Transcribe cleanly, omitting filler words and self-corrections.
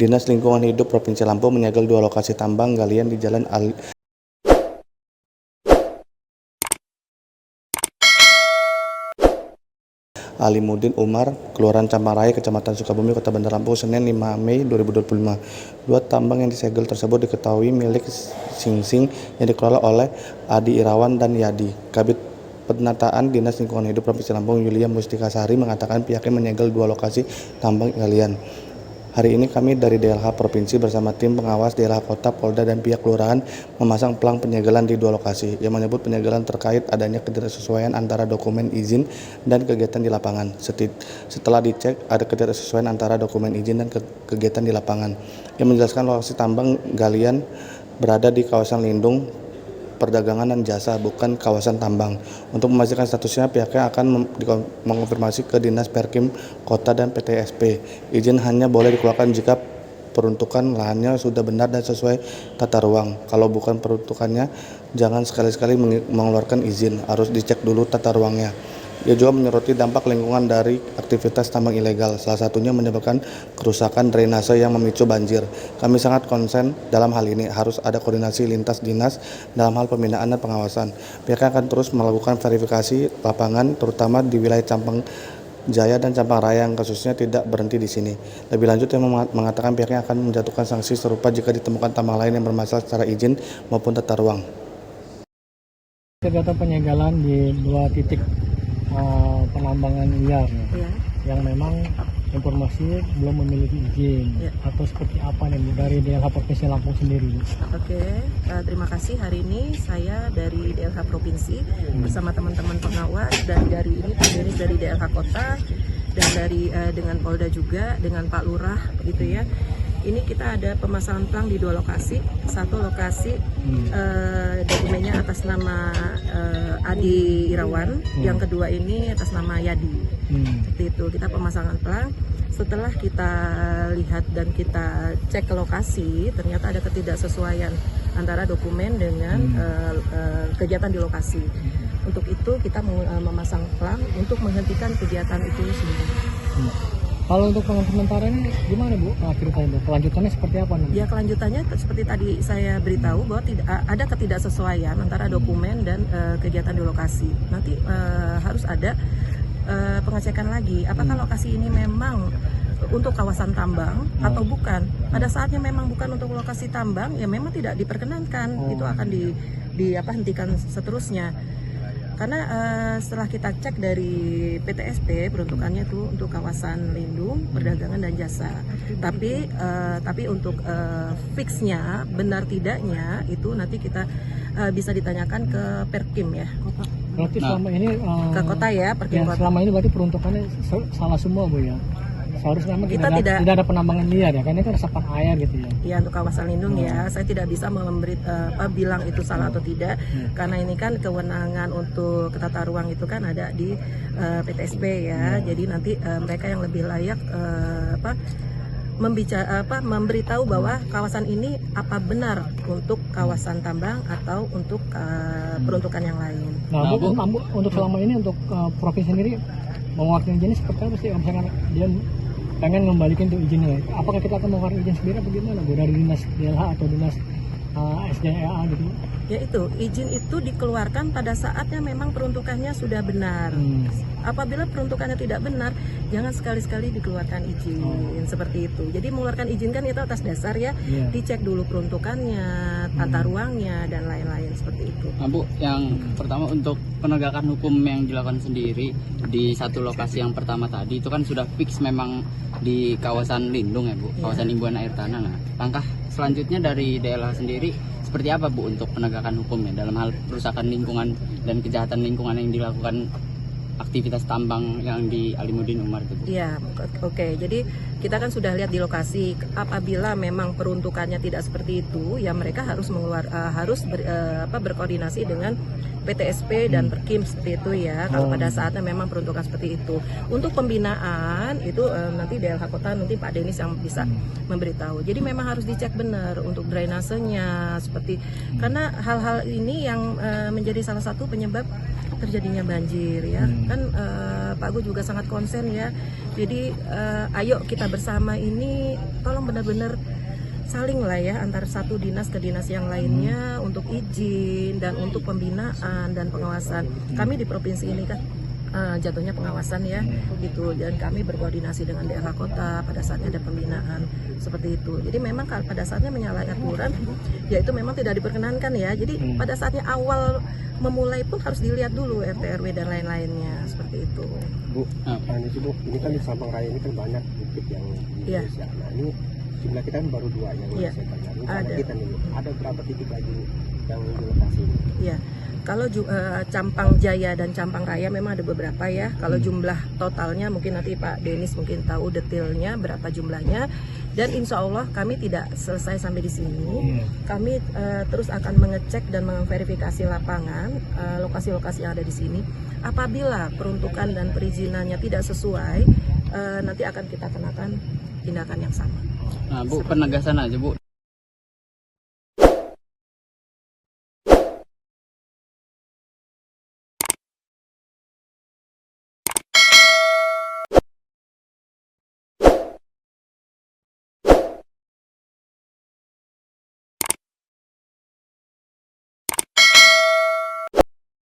Dinas Lingkungan Hidup Provinsi Lampung menyegel 2 lokasi tambang galian di Jalan Alimuddin Umar, Kelurahan Campang Raya, Kecamatan Sukabumi, Kota Bandar Lampung, Senin 5 Mei 2025. 2 tambang yang disegel tersebut diketahui milik Singsing yang dikelola oleh Adi Irawan dan Yadi. Kabid Penataan Dinas Lingkungan Hidup Provinsi Lampung, Yulia Mustikasari, mengatakan pihaknya menyegel 2 lokasi tambang galian. Hari ini kami dari DLH Provinsi bersama tim pengawas DLH Kota, Polda, dan pihak kelurahan memasang pelang penyegelan di 2 lokasi yang menyebut penyegelan terkait adanya ketidaksesuaian antara dokumen izin dan kegiatan di lapangan. Setelah dicek, ada ketidaksesuaian antara dokumen izin dan kegiatan di lapangan. Yang menjelaskan lokasi tambang galian berada di kawasan lindung perdagangan dan jasa, bukan kawasan tambang. Untuk memastikan statusnya, pihaknya akan mengonfirmasi ke Dinas Perkim Kota dan PTSP. Izin hanya boleh dikeluarkan jika peruntukan lahannya sudah benar dan sesuai tata ruang. Kalau bukan peruntukannya, jangan sekali-sekali mengeluarkan izin, harus dicek dulu tata ruangnya. Ia juga menyoroti dampak lingkungan dari aktivitas tambang ilegal, salah satunya menyebabkan kerusakan drainase yang memicu banjir. Kami sangat konsen dalam hal ini, harus ada koordinasi lintas dinas dalam hal pembinaan dan pengawasan. Pihaknya akan terus melakukan verifikasi lapangan, terutama di wilayah Campang Jaya dan Campang Raya yang kasusnya tidak berhenti di sini. Lebih lanjut, yang mengatakan pihaknya akan menjatuhkan sanksi serupa jika ditemukan tambang lain yang bermasalah secara izin maupun tata ruang. Kegiatan penyegalan di 2 titik penambangan liar yang memang informasi belum memiliki izin atau seperti apa nih Bu dari DLH Provinsi Lampung sendiri? Oke, terima kasih. Hari ini saya dari DLH Provinsi bersama teman-teman pengawas dan dari ini terdiri dari DLH Kota dan dari dengan Polda juga dengan Pak Lurah gitu ya. Ini kita ada pemasangan pelang di 2 lokasi. Satu lokasi dokumennya atas nama Adi Irawan, yang kedua ini atas nama Yadi. Seperti itu, kita pemasangan pelang. Setelah kita lihat dan kita cek ke lokasi, ternyata ada ketidaksesuaian antara dokumen dengan kegiatan di lokasi. Untuk itu kita memasang pelang untuk menghentikan kegiatan itu sendiri. Kalau untuk sementara ini gimana Bu? Ceritanya kelanjutannya seperti apa nih? Ya, kelanjutannya seperti tadi saya beritahu bahwa ada ketidaksesuaian antara dokumen dan kegiatan di lokasi. Nanti harus ada pengecekan lagi apakah lokasi ini memang untuk kawasan tambang atau bukan. Pada saatnya memang bukan untuk lokasi tambang, ya memang tidak diperkenankan. Itu akan hentikan seterusnya. Karena setelah kita cek dari PTSP peruntukannya itu untuk kawasan lindung, perdagangan dan jasa. Tapi untuk fixnya benar tidaknya itu nanti kita bisa ditanyakan ke Perkim ya. Berarti selama ini ke kota ya, Perkim Kota. Selama ini berarti peruntukannya salah semua Bu ya. Seharusnya memang Kita tidak ada penambangan liar ya, karena ini kan resapan air gitu ya. Ya, untuk kawasan lindung ya, saya tidak bisa bilang itu salah atau tidak, karena ini kan kewenangan untuk tata ruang itu kan ada di PTSP ya. Jadi nanti mereka yang lebih layak memberitahu bahwa kawasan ini apa benar untuk kawasan tambang atau untuk peruntukan yang lain. Nah, Bu, untuk selama ini untuk provinsi sendiri mengeluarkan izin seperti apa sih? Misalkan dia pengen ngembalikan tuh izinnya, apakah kita akan mengeluarkan izin sendiri atau gimana Bu, dari dinas DLH atau dinas SDEA gitu? Ya, itu izin itu dikeluarkan pada saatnya memang peruntukannya sudah benar. Apabila peruntukannya tidak benar, jangan sekali-sekali dikeluarkan izin seperti itu. Jadi mengeluarkan izin kan itu atas dasar ya, dicek dulu peruntukannya, tata ruangnya dan lain-lain seperti itu. Nah Bu, yang pertama untuk penegakan hukum yang dilakukan sendiri di satu lokasi yang pertama tadi itu kan sudah fix memang di kawasan lindung ya Bu, kawasan imbuhan air tanah. Nah, langkah selanjutnya dari DLH sendiri seperti apa Bu untuk penegakan hukumnya dalam hal perusakan lingkungan dan kejahatan lingkungan yang dilakukan aktivitas tambang yang di Alimuddin Umar itu? Iya, oke. Jadi kita kan sudah lihat di lokasi, apabila memang peruntukannya tidak seperti itu, ya mereka harus berkoordinasi dengan PTSP dan Perkim seperti itu ya. Kalau pada saatnya memang peruntukan seperti itu. Untuk pembinaan itu nanti DLH Kota, nanti Pak Denis yang bisa memberitahu. Jadi memang harus dicek benar untuk drainasenya seperti, karena hal-hal ini yang menjadi salah satu penyebab terjadinya banjir ya. Kan Pak Gu juga sangat konsen ya. Jadi ayo kita bersama ini tolong benar-benar saling lah ya antar satu dinas ke dinas yang lainnya untuk izin dan untuk pembinaan dan pengawasan. Kami di provinsi ini kan jatuhnya pengawasan ya gitu, dan kami berkoordinasi dengan daerah kota pada saatnya ada pembinaan seperti itu. Jadi memang pada saatnya menyalahi aturan ya itu memang tidak diperkenankan ya. Jadi pada saatnya awal memulai pun harus dilihat dulu RT RW dan lain-lainnya seperti itu. Bu, Bu, ini kan di Sabang Raya ini kan banyak bukit yang di Iya. Indonesia. Nah ini jumlah kita kan baru 2 yang Iya. saya tanya. Ini Ada. kita nih, ada berapa titik lagi yang di lokasi ini? Ya, kalau Campang Jaya dan Campang Raya memang ada beberapa ya. Kalau jumlah totalnya mungkin nanti Pak Denis mungkin tahu detailnya berapa jumlahnya. Dan insya Allah kami tidak selesai sampai di sini. Kami terus akan mengecek dan memverifikasi lapangan lokasi-lokasi yang ada di sini. Apabila peruntukan dan perizinannya tidak sesuai, nanti akan kita kenakan tindakan yang sama. Nah Bu, penegasan aja Bu.